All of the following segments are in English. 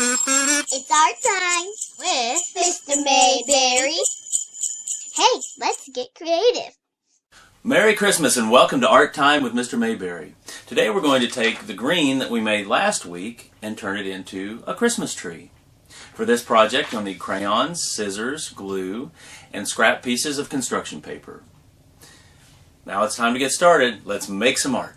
It's our time with Mr. Mayberry. Hey, let's get creative. Merry Christmas and welcome to Art Time with Mr. Mayberry. Today we're going to take the green that we made last week and turn it into a Christmas tree. For this project you'll need crayons, scissors, glue, and scrap pieces of construction paper. Now it's time to get started. Let's make some art.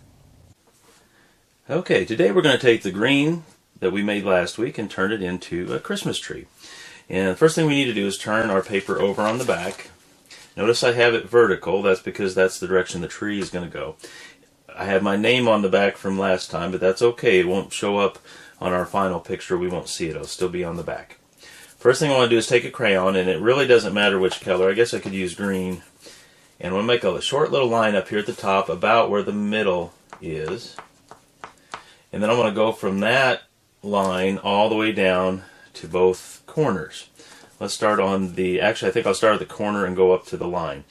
Okay, today we're going to take the green that we made last week and turn it into a Christmas tree. And the first thing we need to do is turn our paper over on the back. Notice I have it vertical. That's because that's the direction the tree is going to go. I have my name on the back from last time, but that's okay. It won't show up on our final picture. We won't see it. It'll still be on the back. First thing I want to do is take a crayon, and it really doesn't matter which color. I guess I could use green. And I'm going to make a short little line up here at the top about where the middle is. And then I'm going to go from that line all the way down to both corners. Let's start on the, actually I think I'll start at the corner and go up to the line.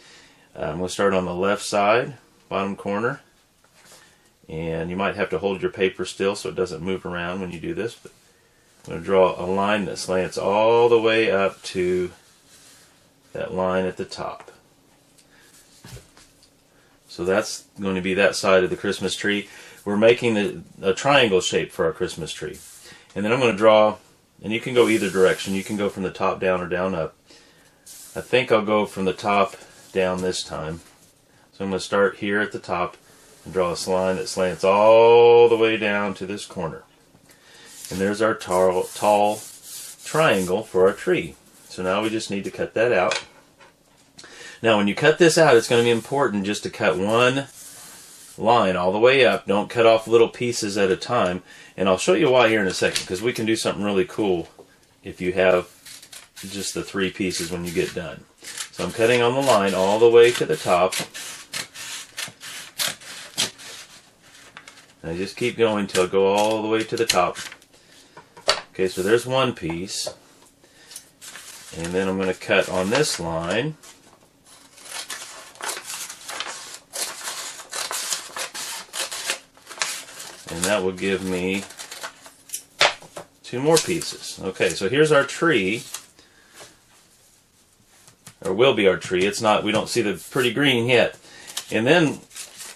I'm going to start on the left side, bottom corner. And you might have to hold your paper still so it doesn't move around when you do this. But I'm going to draw a line that slants all the way up to that line at the top. So that's going to be that side of the Christmas tree. We're making a triangle shape for our Christmas tree. And then I'm going to draw, and you can go either direction. You can go from the top down or down up. I think I'll go from the top down this time. So I'm going to start here at the top and draw a line that slants all the way down to this corner. And there's our tall triangle for our tree. So now we just need to cut that out. Now when you cut this out, it's going to be important just to cut one line all the way up. Don't cut off little pieces at a time. And I'll show you why here in a second, because we can do something really cool if you have just the three pieces when you get done. So I'm cutting on the line all the way to the top. And I just keep going until I go all the way to the top. Okay, so there's one piece. And then I'm going to cut on this line. And that will give me two more pieces. Okay, so here's our tree. Or will be our tree. It's not, we don't see the pretty green yet. And then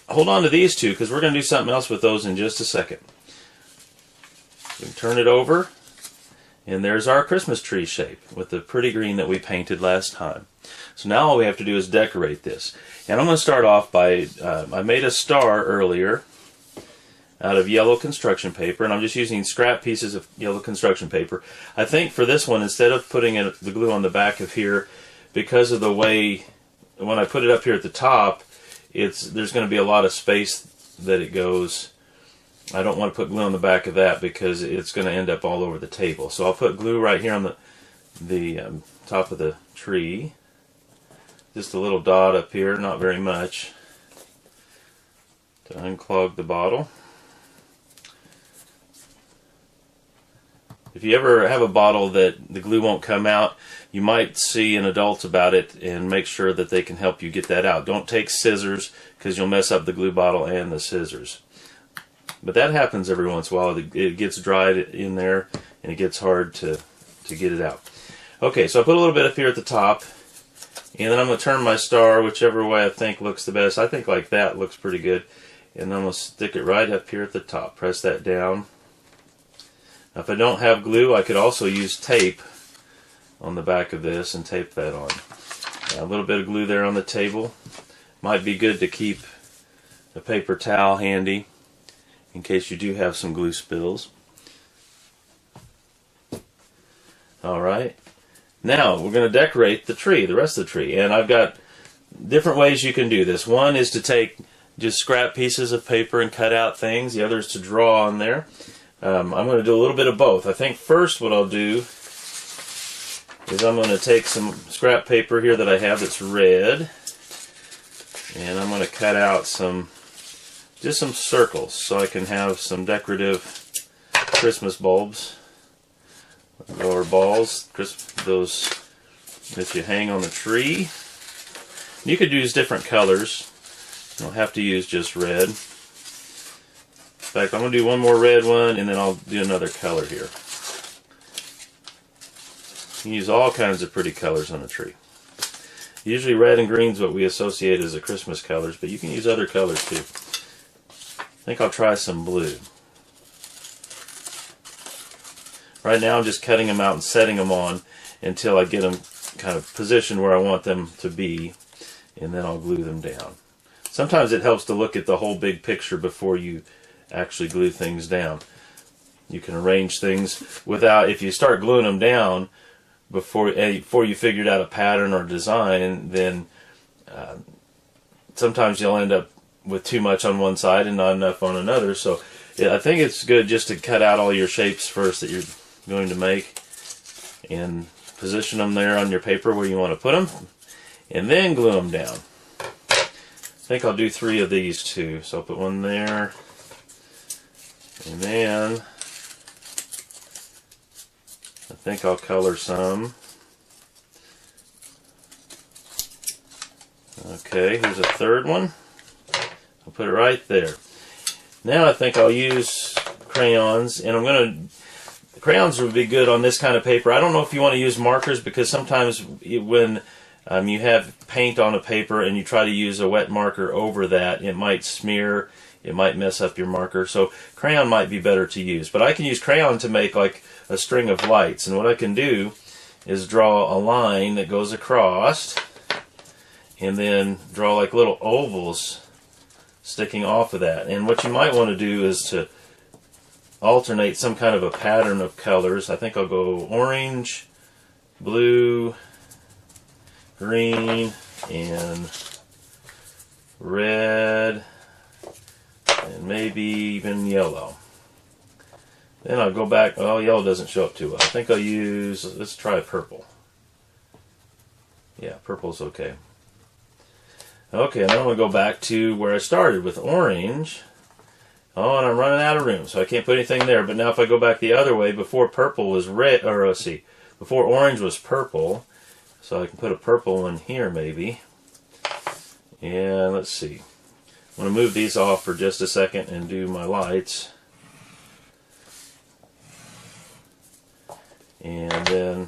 hold on to these two because we're going to do something else with those in just a second. We can turn it over. And there's our Christmas tree shape with the pretty green that we painted last time. So now all we have to do is decorate this. And I'm going to start off by, I made a star earlier out of yellow construction paper, and I'm just using scrap pieces of yellow construction paper. I think for this one, instead of putting the glue on the back of here, because of the way, when I put it up here at the top, there's going to be a lot of space that it goes. I don't want to put glue on the back of that because it's going to end up all over the table. So I'll put glue right here on the top of the tree. Just a little dot up here, not very much, to unclog the bottle. If you ever have a bottle that the glue won't come out, you might see an adult about it and make sure that they can help you get that out. Don't take scissors because you'll mess up the glue bottle and the scissors. But that happens every once in a while. It gets dried in there and it gets hard to get it out. Okay, so I put a little bit up here at the top, and then I'm going to turn my star whichever way I think looks the best. I think like that looks pretty good. And then I'm going to stick it right up here at the top. Press that down. Now, if I don't have glue, I could also use tape on the back of this and tape that on. A little bit of glue there on the table. Might be good to keep a paper towel handy in case you do have some glue spills. Alright, now we're going to decorate the tree, the rest of the tree. And I've got different ways you can do this. One is to take just scrap pieces of paper and cut out things. The other is to draw on there. I'm going to do a little bit of both. I think first what I'll do is I'm going to take some scrap paper here that I have that's red, and I'm going to cut out just some circles so I can have some decorative Christmas bulbs or balls, those that you hang on the tree. You could use different colors. You don't have to use just red. In fact, I'm going to do one more red one, and then I'll do another color here. You use all kinds of pretty colors on a tree. Usually red and green is what we associate as the Christmas colors, but you can use other colors too. I think I'll try some blue. Right now I'm just cutting them out and setting them on until I get them kind of positioned where I want them to be, and then I'll glue them down. Sometimes it helps to look at the whole big picture before you actually glue things down. You can arrange things without, if you start gluing them down before you figured out a pattern or design, then sometimes you'll end up with too much on one side and not enough on another. So yeah, I think it's good just to cut out all your shapes first that you're going to make and position them there on your paper where you want to put them, and then glue them down. I think I'll do 3 of these too. So I'll put one there, and then I think I'll color some. Okay, here's a third one. I'll put it right there. Now I think I'll use crayons, and crayons would be good on this kind of paper. I don't know if you want to use markers, because sometimes when you have paint on a paper and you try to use a wet marker over that, it might smear, it might mess up your marker. So crayon might be better to use. But I can use crayon to make like a string of lights. And what I can do is draw a line that goes across, and then draw like little ovals sticking off of that. And what you might want to do is to alternate some kind of a pattern of colors. I think I'll go orange, blue, green, and red, and maybe even yellow. Then I'll go back. Oh, yellow doesn't show up too well. I think I'll use, let's try purple. Yeah, purple's okay. Okay, and then I'm going to go back to where I started with orange. Oh, and I'm running out of room, so I can't put anything there. But now if I go back the other way, before purple was red, or let's see, before orange was purple, so I can put a purple one here maybe. And let's see. I'm going to move these off for just a second and do my lights. And then,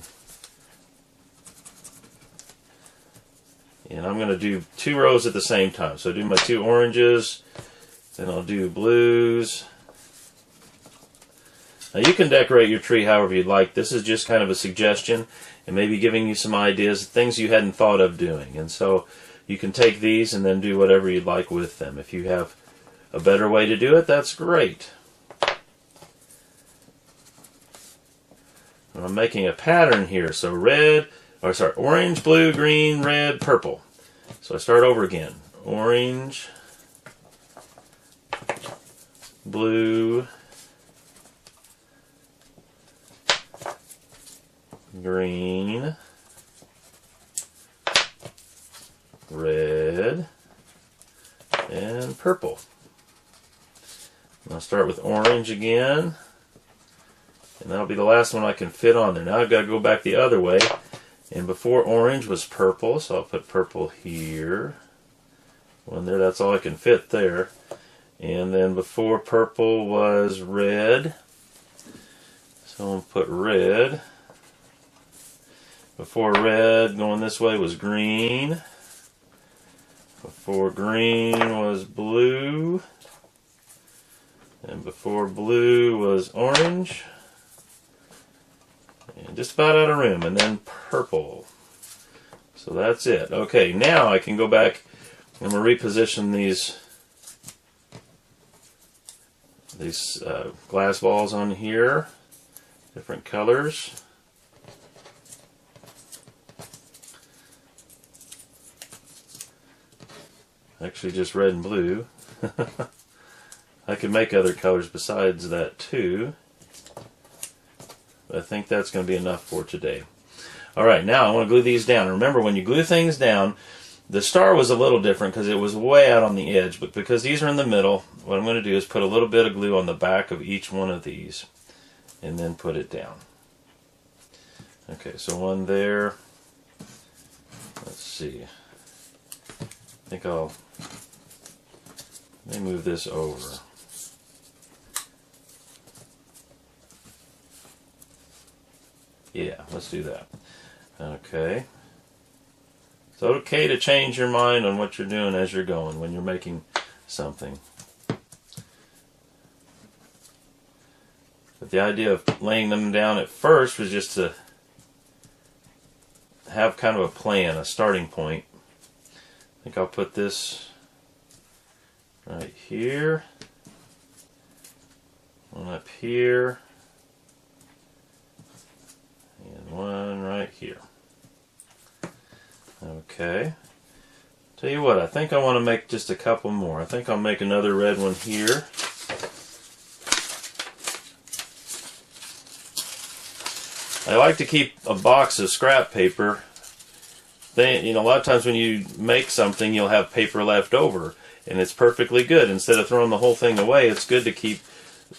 and I'm going to do 2 rows at the same time. So I do my 2 oranges, then I'll do blues. Now you can decorate your tree however you'd like. This is just kind of a suggestion and maybe giving you some ideas, things you hadn't thought of doing. And so you can take these and then do whatever you'd like with them. If you have a better way to do it, that's great. And I'm making a pattern here. So orange, blue, green, red, purple. So I start over again. Orange, blue, green, red, and purple. And I'll start with orange again, and that'll be the last one I can fit on there. Now I've got to go back the other way, and before orange was purple, so I'll put purple here. One there, that's all I can fit there. And then before purple was red, so I'll put red. Before red, going this way, was green. Before green was blue. And before blue was orange. And just about out of room. And then purple. So that's it. Okay, now I can go back and we'll reposition these glass balls on here. Different colors. Actually just red and blue. I can make other colors besides that too. But I think that's going to be enough for today. Alright, now I want to glue these down. Remember, when you glue things down, the star was a little different because it was way out on the edge. But because these are in the middle, what I'm going to do is put a little bit of glue on the back of each one of these. And then put it down. Okay, so one there. Let's see. I think let me move this over. Yeah, let's do that. Okay. It's okay to change your mind on what you're doing as you're going when you're making something. But the idea of laying them down at first was just to have kind of a plan, a starting point. I think I'll put this right here, one up here, and one right here. Okay. Tell you what, I think I want to make just a couple more. I think I'll make another red one here. I like to keep a box of scrap paper. A lot of times when you make something, you'll have paper left over, and it's perfectly good. Instead of throwing the whole thing away, it's good to keep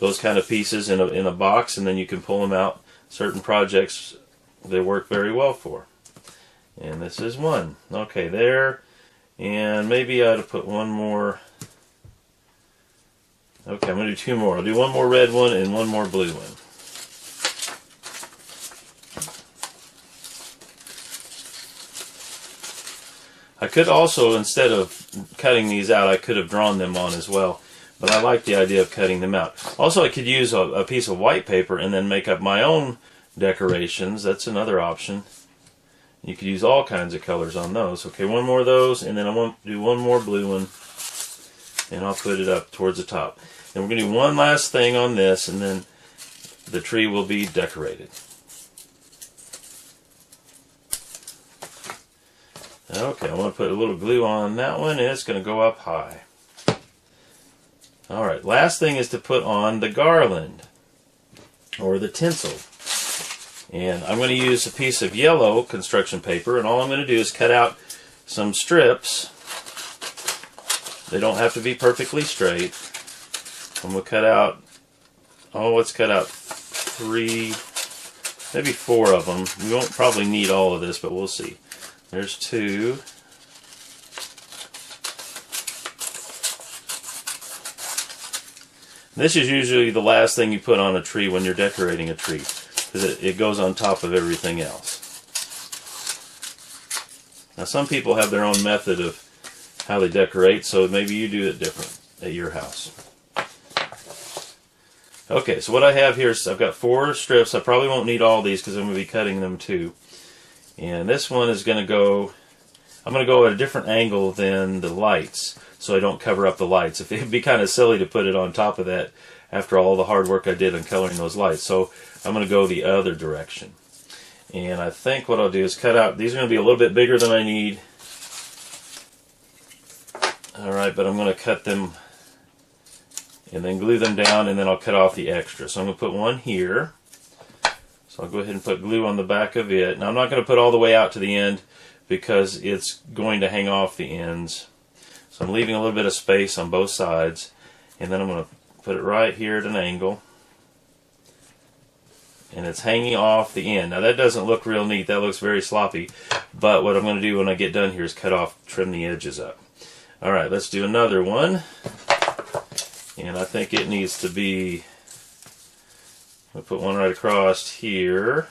those kind of pieces in a box, and then you can pull them out. Certain projects they work very well for. And this is one. Okay, there. And maybe I ought to put one more. Okay, I'm going to do two more. I'll do one more red one and one more blue one. I could also, instead of cutting these out, I could have drawn them on as well. But I like the idea of cutting them out. Also, I could use a piece of white paper and then make up my own decorations. That's another option. You could use all kinds of colors on those. Okay, one more of those, and then I want to do one more blue one. And I'll put it up towards the top. And we're going to do one last thing on this, and then the tree will be decorated. Okay, I want to put a little glue on that one, and it's going to go up high. Alright, last thing is to put on the garland, or the tinsel. And I'm going to use a piece of yellow construction paper, and all I'm going to do is cut out some strips. They don't have to be perfectly straight. I'm going to cut out, let's cut out 3, maybe 4 of them. We won't probably need all of this, but we'll see. There's 2. This is usually the last thing you put on a tree when you're decorating a tree, because it goes on top of everything else. Now some people have their own method of how they decorate, so maybe you do it different at your house. Okay, so what I have here is I've got 4 strips. I probably won't need all these because I'm going to be cutting them too. And this one is going to go, I'm going to go at a different angle than the lights, so I don't cover up the lights. It would be kind of silly to put it on top of that after all the hard work I did on coloring those lights. So I'm going to go the other direction. And I think what I'll do is cut out, these are going to be a little bit bigger than I need. Alright, but I'm going to cut them and then glue them down, and then I'll cut off the extra. So I'm going to put one here. So I'll go ahead and put glue on the back of it. Now I'm not going to put all the way out to the end because it's going to hang off the ends. So I'm leaving a little bit of space on both sides. And then I'm going to put it right here at an angle. And it's hanging off the end. Now that doesn't look real neat. That looks very sloppy. But what I'm going to do when I get done here is cut off, trim the edges up. Alright, let's do another one. And I think it needs to be, I'll put one right across here.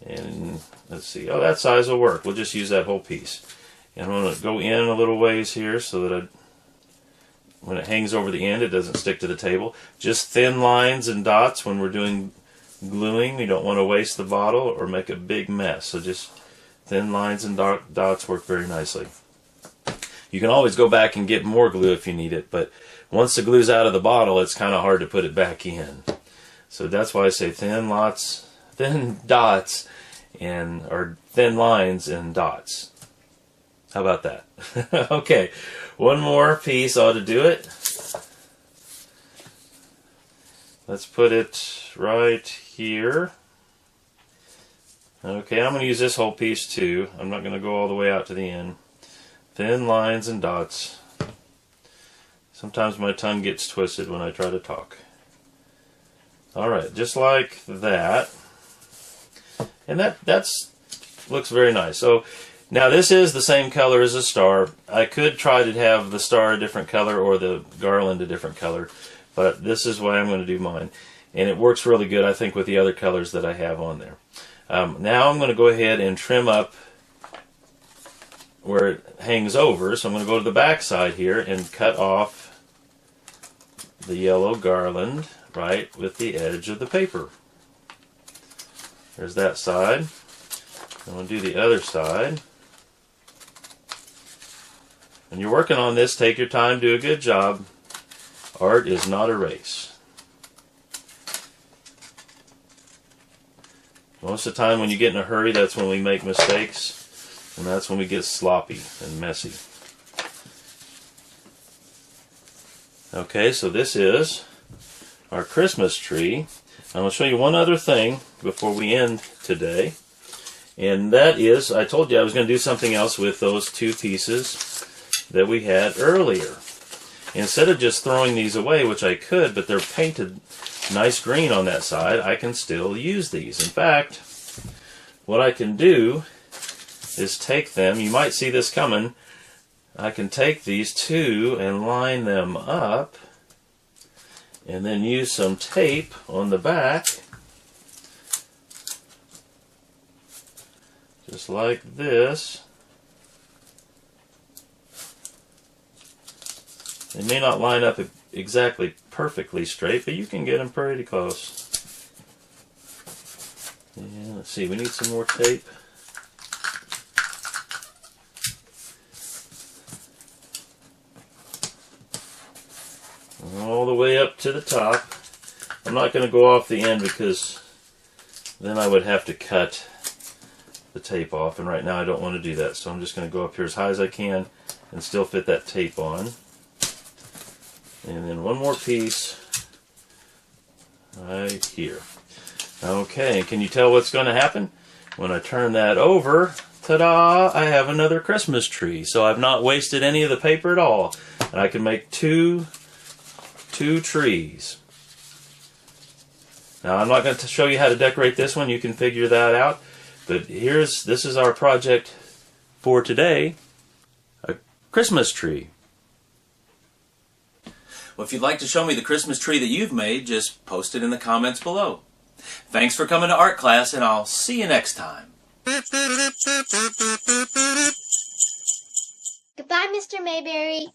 And let's see, that size will work. We'll just use that whole piece. And I'm going to go in a little ways here so that when it hangs over the end, it doesn't stick to the table. Just thin lines and dots when we're doing gluing. You don't want to waste the bottle or make a big mess. So just thin lines and dots work very nicely. You can always go back and get more glue if you need it, but once the glue's out of the bottle, it's kind of hard to put it back in. So that's why I say thin dots, or thin lines and dots. How about that? Okay, one more piece ought to do it. Let's put it right here. Okay, I'm going to use this whole piece too. I'm not going to go all the way out to the end. Thin lines and dots. Sometimes my tongue gets twisted when I try to talk. Alright, just like that. And that's looks very nice. So now this is the same color as the star. I could try to have the star a different color or the garland a different color, but this is why I'm going to do mine. And it works really good, I think, with the other colors that I have on there. Now I'm going to go ahead and trim up where it hangs over. So I'm going to go to the back side here and cut off the yellow garland right with the edge of the paper. There's that side. I'm going to do the other side. When you're working on this, take your time, do a good job. Art is not a race. Most of the time when you get in a hurry, that's when we make mistakes, and that's when we get sloppy and messy. Okay, so this is our Christmas tree. I'm going to show you one other thing before we end today, and that is, I told you I was going to do something else with those two pieces that we had earlier. Instead of just throwing these away, which I could, but they're painted nice green on that side, I can still use these. In fact, what I can do is take them, you might see this coming, I can take these two and line them up and then use some tape on the back, just like this. They may not line up exactly perfectly straight, but you can get them pretty close. And let's see, we need some more tape. All the way up to the top. I'm not going to go off the end because then I would have to cut the tape off, and right now I don't want to do that, so I'm just going to go up here as high as I can and still fit that tape on. And then one more piece right here. Okay, can you tell what's going to happen? When I turn that over, ta-da, I have another Christmas tree. So I've not wasted any of the paper at all. And I can make two trees. Now I'm not going to show you how to decorate this one. You can figure that out. But this is our project for today, a Christmas tree. Well, if you'd like to show me the Christmas tree that you've made, just post it in the comments below. Thanks for coming to art class, and I'll see you next time. Goodbye, Mr. Mayberry.